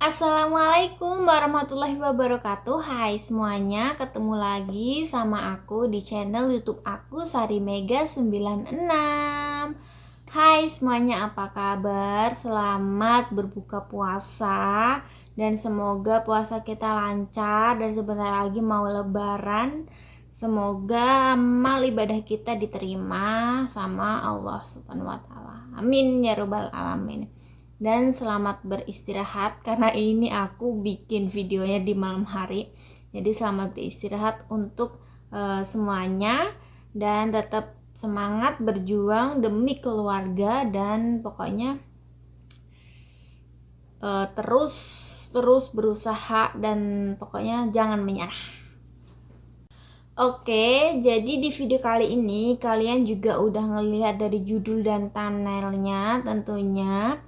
Assalamualaikum warahmatullahi wabarakatuh. Hai semuanya, ketemu lagi sama aku di channel YouTube aku Sari Mega 96. Hai semuanya, apa kabar? Selamat berbuka puasa dan semoga puasa kita lancar dan sebentar lagi mau lebaran. Semoga amal ibadah kita diterima sama Allah Subhanahu wa taala. Amin ya rabbal alamin. Dan selamat beristirahat karena ini aku bikin videonya di malam hari. Jadi selamat beristirahat untuk semuanya dan tetap semangat berjuang demi keluarga dan pokoknya terus berusaha dan pokoknya jangan menyerah. Oke, jadi di video kali ini kalian juga udah ngelihat dari judul dan thumbnailnya tentunya.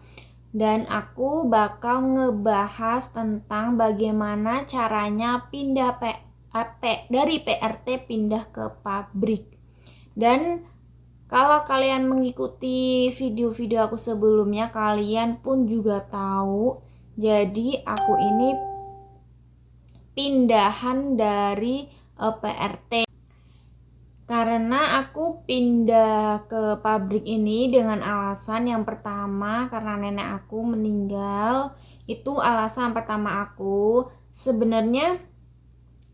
Dan aku bakal ngebahas tentang bagaimana caranya pindah dari PRT pindah ke pabrik. Dan kalau kalian mengikuti video-video aku sebelumnya, kalian pun juga tahu, jadi aku ini pindahan dari PRT. Karena aku pindah ke pabrik ini dengan alasan yang pertama karena nenek aku meninggal. Itu alasan pertama aku. Sebenarnya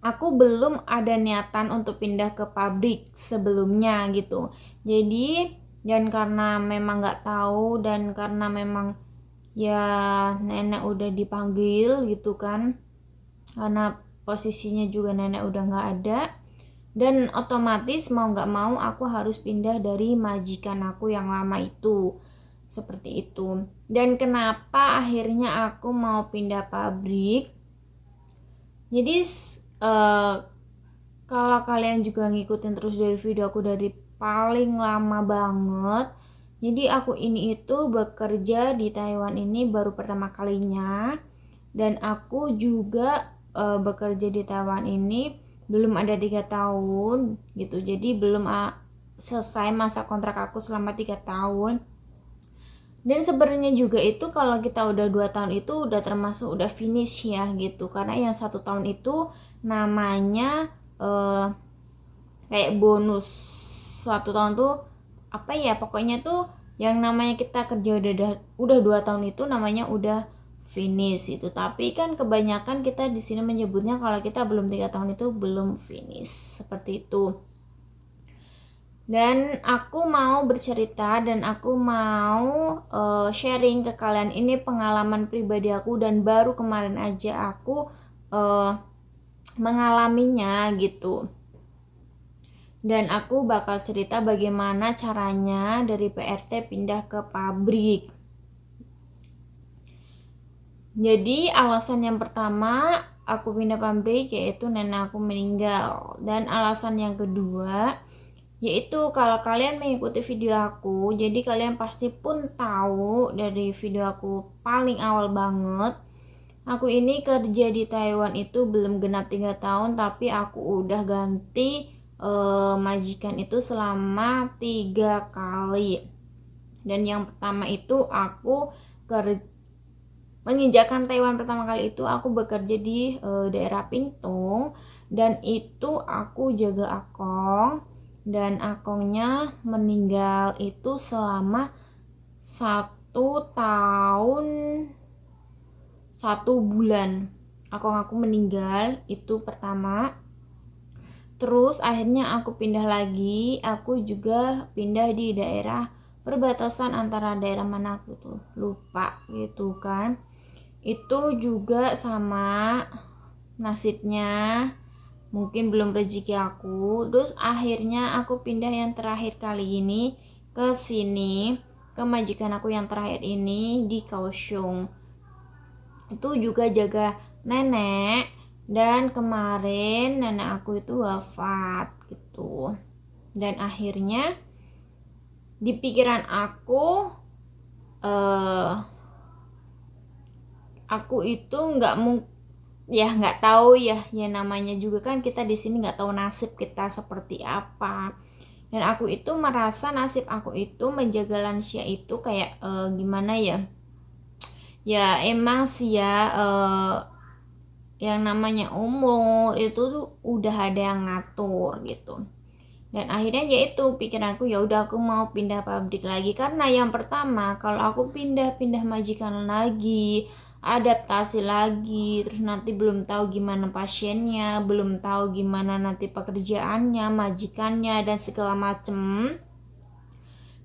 aku belum ada niatan untuk pindah ke pabrik sebelumnya gitu. Jadi dan karena memang gak tahu dan karena memang ya nenek udah dipanggil gitu kan. Karena posisinya juga nenek udah gak ada. Dan otomatis mau gak mau aku harus pindah dari majikan aku yang lama itu. Seperti itu. Dan kenapa akhirnya aku mau pindah pabrik? Jadi kalau kalian juga ngikutin terus dari video aku dari paling lama banget. Jadi aku ini itu bekerja di Taiwan ini baru pertama kalinya. Dan aku juga bekerja di Taiwan ini belum ada 3 tahun gitu, jadi belum selesai masa kontrak aku selama 3 tahun. Dan sebenarnya juga itu kalau kita udah 2 tahun itu udah termasuk udah finish ya gitu, karena yang 1 tahun itu namanya kayak bonus 1 tahun tuh apa ya, pokoknya tuh yang namanya kita kerja udah 2 tahun itu namanya udah finish itu. Tapi kan kebanyakan kita di sini menyebutnya kalau kita belum 3 tahun itu belum finish, seperti itu. Dan aku mau bercerita dan aku mau sharing ke kalian ini pengalaman pribadi aku dan baru kemarin aja aku mengalaminya gitu. Dan aku bakal cerita bagaimana caranya dari PRT pindah ke pabrik. Jadi alasan yang pertama aku pindah pabrik yaitu nenek aku meninggal. Dan alasan yang kedua yaitu kalau kalian mengikuti video aku, jadi kalian pasti pun tahu dari video aku paling awal banget, aku ini kerja di Taiwan itu belum genap 3 tahun tapi aku udah ganti majikan itu selama 3 kali. Dan yang pertama itu aku menginjakan Taiwan pertama kali itu aku bekerja di daerah Pingtung, dan itu aku jaga akong, dan akongnya meninggal itu selama 1 tahun 1 bulan. Akong aku meninggal itu pertama. Terus akhirnya aku pindah lagi, aku juga pindah di daerah perbatasan antara daerah mana aku tuh lupa gitu kan. Itu juga sama nasibnya, mungkin belum rezeki aku. Terus akhirnya aku pindah yang terakhir kali ini ke sini, ke majikan aku yang terakhir ini di Kaohsiung. Itu juga jaga nenek, dan kemarin nenek aku itu wafat gitu. Dan akhirnya di pikiran aku itu nggak tahu ya namanya juga kan kita di sini nggak tahu nasib kita seperti apa. Dan aku itu merasa nasib aku itu menjaga lansia itu kayak gimana ya, ya emang sih ya, yang namanya umur itu tuh udah ada yang ngatur gitu. Dan akhirnya yaitu pikiranku, ya udah aku mau pindah pabrik lagi, karena yang pertama kalau aku pindah-pindah majikan lagi, adaptasi lagi, terus nanti belum tahu gimana pasiennya, belum tahu gimana nanti pekerjaannya, majikannya dan segala macem.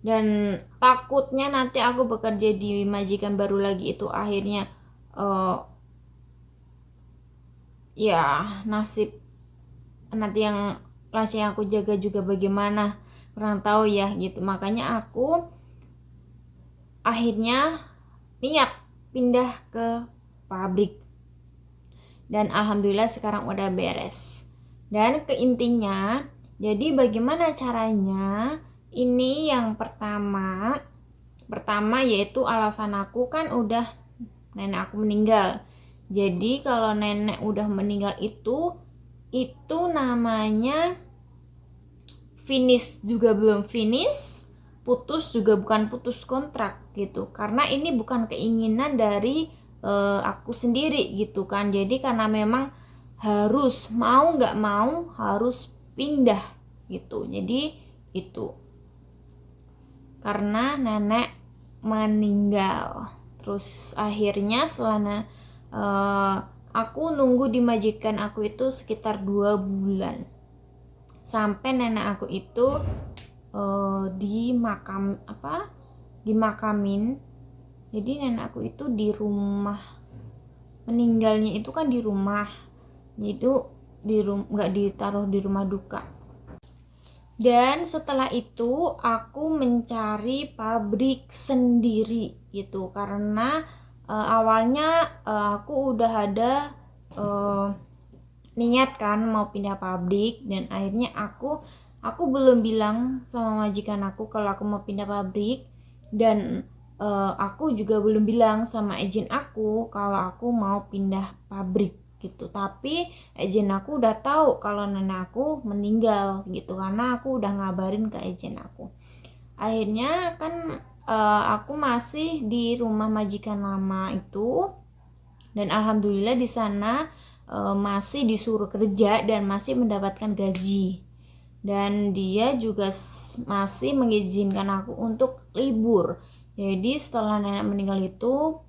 Dan takutnya nanti aku bekerja di majikan baru lagi itu akhirnya ya nasib nanti yang lansia yang aku jaga juga bagaimana, kurang tahu ya gitu. Makanya aku akhirnya niat pindah ke pabrik, dan alhamdulillah sekarang udah beres. Dan ke intinya, jadi bagaimana caranya, ini yang pertama yaitu alasan aku kan udah nenek aku meninggal. Jadi kalau nenek udah meninggal itu namanya finish juga belum finish, putus juga bukan putus kontrak gitu. Karena ini bukan keinginan dari aku sendiri gitu kan. Jadi karena memang harus, mau nggak mau harus pindah gitu. Jadi itu karena nenek meninggal. Terus akhirnya setelah aku nunggu di majikan aku itu sekitar 2 bulan sampai nenek aku itu dimakamin. Jadi nenek aku itu di rumah, meninggalnya itu kan di rumah, itu nggak ditaruh di rumah duka. Dan setelah itu aku mencari pabrik sendiri gitu, karena awalnya aku udah ada niat kan mau pindah pabrik. Dan akhirnya aku belum bilang sama majikan aku kalau aku mau pindah pabrik, dan aku juga belum bilang sama agent aku kalau aku mau pindah pabrik gitu. Tapi agent aku udah tahu kalau nenek aku meninggal gitu, karena aku udah ngabarin ke agent aku. Akhirnya kan aku masih di rumah majikan lama itu, dan alhamdulillah di sana masih disuruh kerja dan masih mendapatkan gaji. Dan dia juga masih mengizinkan aku untuk libur. Jadi setelah nenek meninggal itu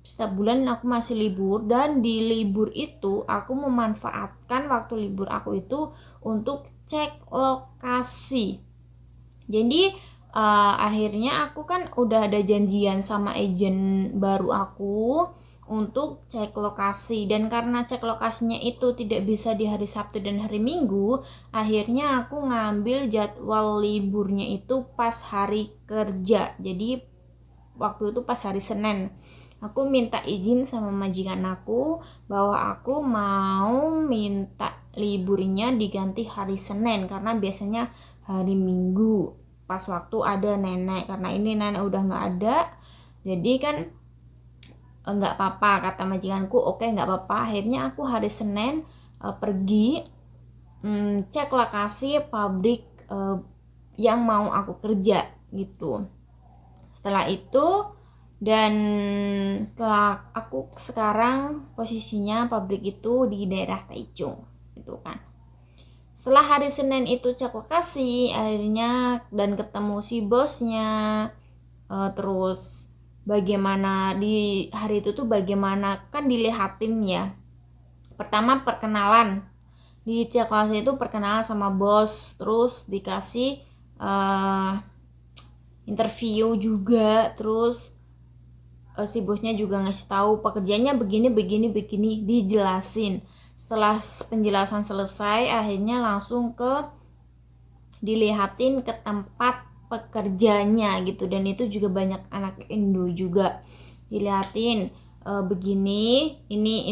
setiap bulan aku masih libur, dan di libur itu aku memanfaatkan waktu libur aku itu untuk cek lokasi. Jadi akhirnya aku kan udah ada janjian sama agent baru aku untuk cek lokasi, dan karena cek lokasinya itu tidak bisa di hari Sabtu dan hari Minggu, akhirnya aku ngambil jadwal liburnya itu pas hari kerja. Jadi waktu itu pas hari Senin, aku minta izin sama majikan aku bahwa aku mau minta liburnya diganti hari Senin, karena biasanya hari Minggu pas waktu ada nenek. Karena ini nenek udah nggak ada, jadi kan nggak apa-apa kata majikanku. Oke, nggak apa-apa. Akhirnya aku hari Senin pergi cek lokasi pabrik yang mau aku kerja gitu. Setelah itu, dan setelah aku sekarang posisinya pabrik itu di daerah Taichung gitu kan. Setelah hari Senin itu cek lokasi akhirnya dan ketemu si bosnya, terus bagaimana di hari itu tuh bagaimana kan dilihatin ya. Pertama perkenalan, di cek lokasi itu perkenalan sama bos, terus dikasih interview juga, terus si bosnya juga ngasih tahu pekerjaannya begini dijelasin. Setelah penjelasan selesai akhirnya langsung dilihatin ke tempat pekerjanya gitu, dan itu juga banyak anak Indo juga. Dilihatin begini, ini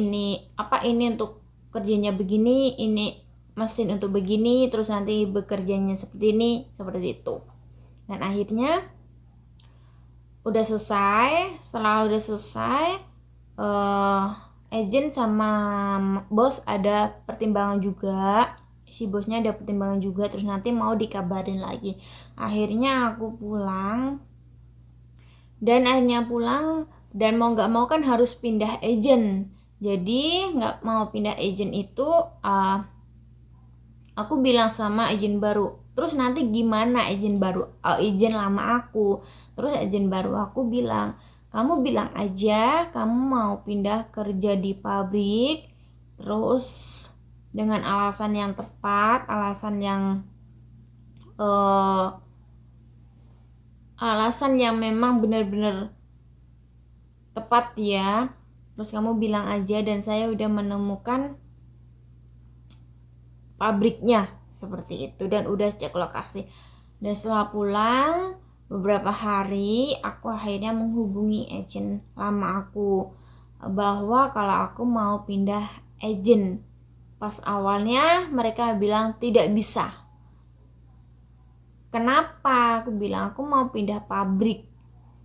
untuk kerjanya begini, ini mesin untuk begini, terus nanti bekerjanya seperti ini, seperti itu. Dan akhirnya udah selesai. Setelah udah selesai, agent sama bos ada pertimbangan juga. si bosnya dapat timbangan juga, terus nanti mau dikabarin lagi. Akhirnya aku pulang, dan mau nggak mau kan harus pindah agent. Jadi nggak mau pindah agent itu, aku bilang sama agent baru, terus nanti gimana agent baru, agent lama aku. Terus agent baru aku bilang, kamu bilang aja kamu mau pindah kerja di pabrik, terus dengan alasan yang tepat, alasan yang memang benar-benar tepat ya. Terus kamu bilang aja, dan saya udah menemukan pabriknya seperti itu dan udah cek lokasi. Dan setelah pulang beberapa hari, aku akhirnya menghubungi agent lama aku bahwa kalau aku mau pindah agent. Pas awalnya mereka bilang tidak bisa. Kenapa? Aku bilang aku mau pindah pabrik,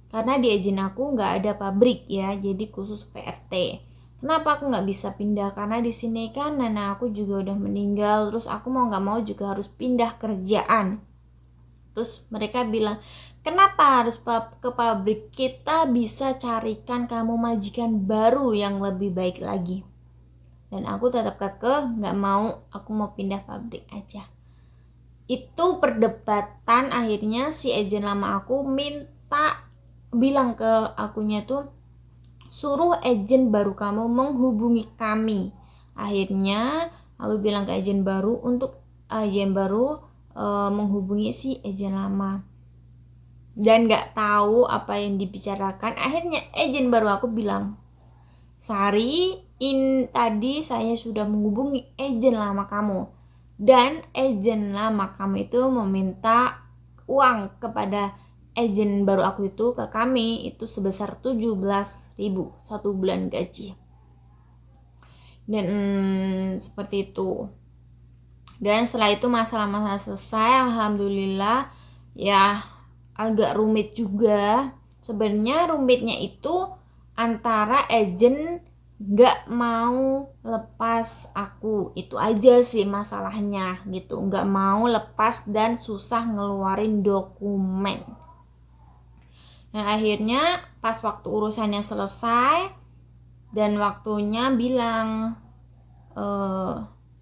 karena di agent aku nggak ada pabrik ya, jadi khusus PRT. Kenapa aku nggak bisa pindah? Karena di sini kan nenek aku juga udah meninggal, terus aku mau nggak mau juga harus pindah kerjaan. Terus mereka bilang, kenapa harus ke pabrik? Kita bisa carikan kamu majikan baru yang lebih baik lagi. Dan aku tetap kekeh nggak mau, aku mau pindah pabrik aja. Itu perdebatan, akhirnya si agent lama aku bilang ke akunya tuh, suruh agent baru kamu menghubungi kami. Akhirnya aku bilang ke agent baru untuk agent baru menghubungi si agent lama, dan nggak tahu apa yang dibicarakan. Akhirnya agent baru aku bilang, Sari, tadi saya sudah menghubungi agent lama kamu, dan agent lama kamu itu meminta uang kepada agent baru aku itu ke kami itu sebesar 17.000 satu bulan gaji. Dan seperti itu. Dan setelah itu masalah-masalah selesai, alhamdulillah. Ya agak rumit juga. Sebenarnya rumitnya itu antara agent gak mau lepas aku, itu aja sih masalahnya gitu. Gak mau lepas dan susah ngeluarin dokumen. Dan akhirnya pas waktu urusannya selesai dan waktunya bilang,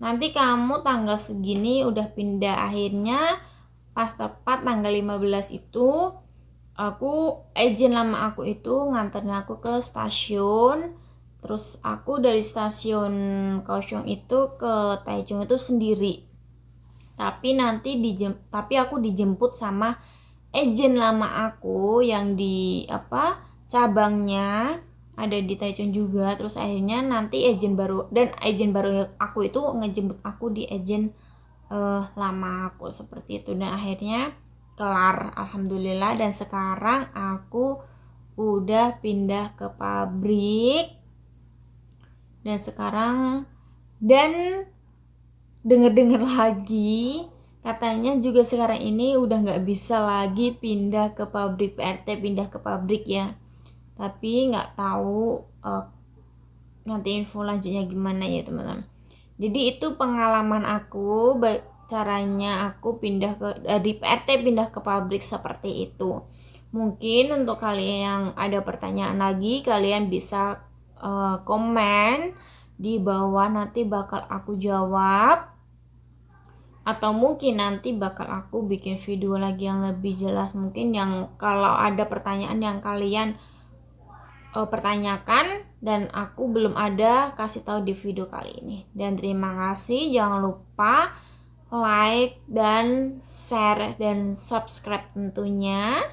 nanti kamu tanggal segini udah pindah. Akhirnya pas tepat tanggal 15 itu, agent lama aku itu nganterin aku ke stasiun. Terus aku dari stasiun Kaohsiung itu ke Taichung itu sendiri. Tapi aku dijemput sama agent lama aku yang di cabangnya ada di Taichung juga. Terus akhirnya nanti agent baru aku itu ngejemput aku di agent lama aku seperti itu. Dan akhirnya kelar, alhamdulillah. Dan sekarang aku udah pindah ke pabrik. Dan denger lagi katanya juga sekarang ini udah nggak bisa lagi pindah ke pabrik PRT, pindah ke pabrik ya. Tapi nggak tahu nanti info lanjutnya gimana ya teman-teman. Jadi itu pengalaman aku, caranya aku pindah dari PRT pindah ke pabrik seperti itu. Mungkin untuk kalian yang ada pertanyaan lagi, kalian bisa komen di bawah, nanti bakal aku jawab. Atau mungkin nanti bakal aku bikin video lagi yang lebih jelas, mungkin yang kalau ada pertanyaan yang kalian pertanyakan dan aku belum ada kasih tahu di video kali ini. Dan terima kasih, jangan lupa like dan share dan subscribe tentunya.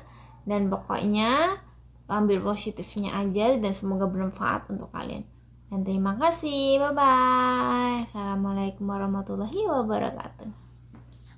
Dan pokoknya ambil positifnya aja dan semoga bermanfaat untuk kalian. Dan terima kasih, bye bye. Assalamualaikum warahmatullahi wabarakatuh.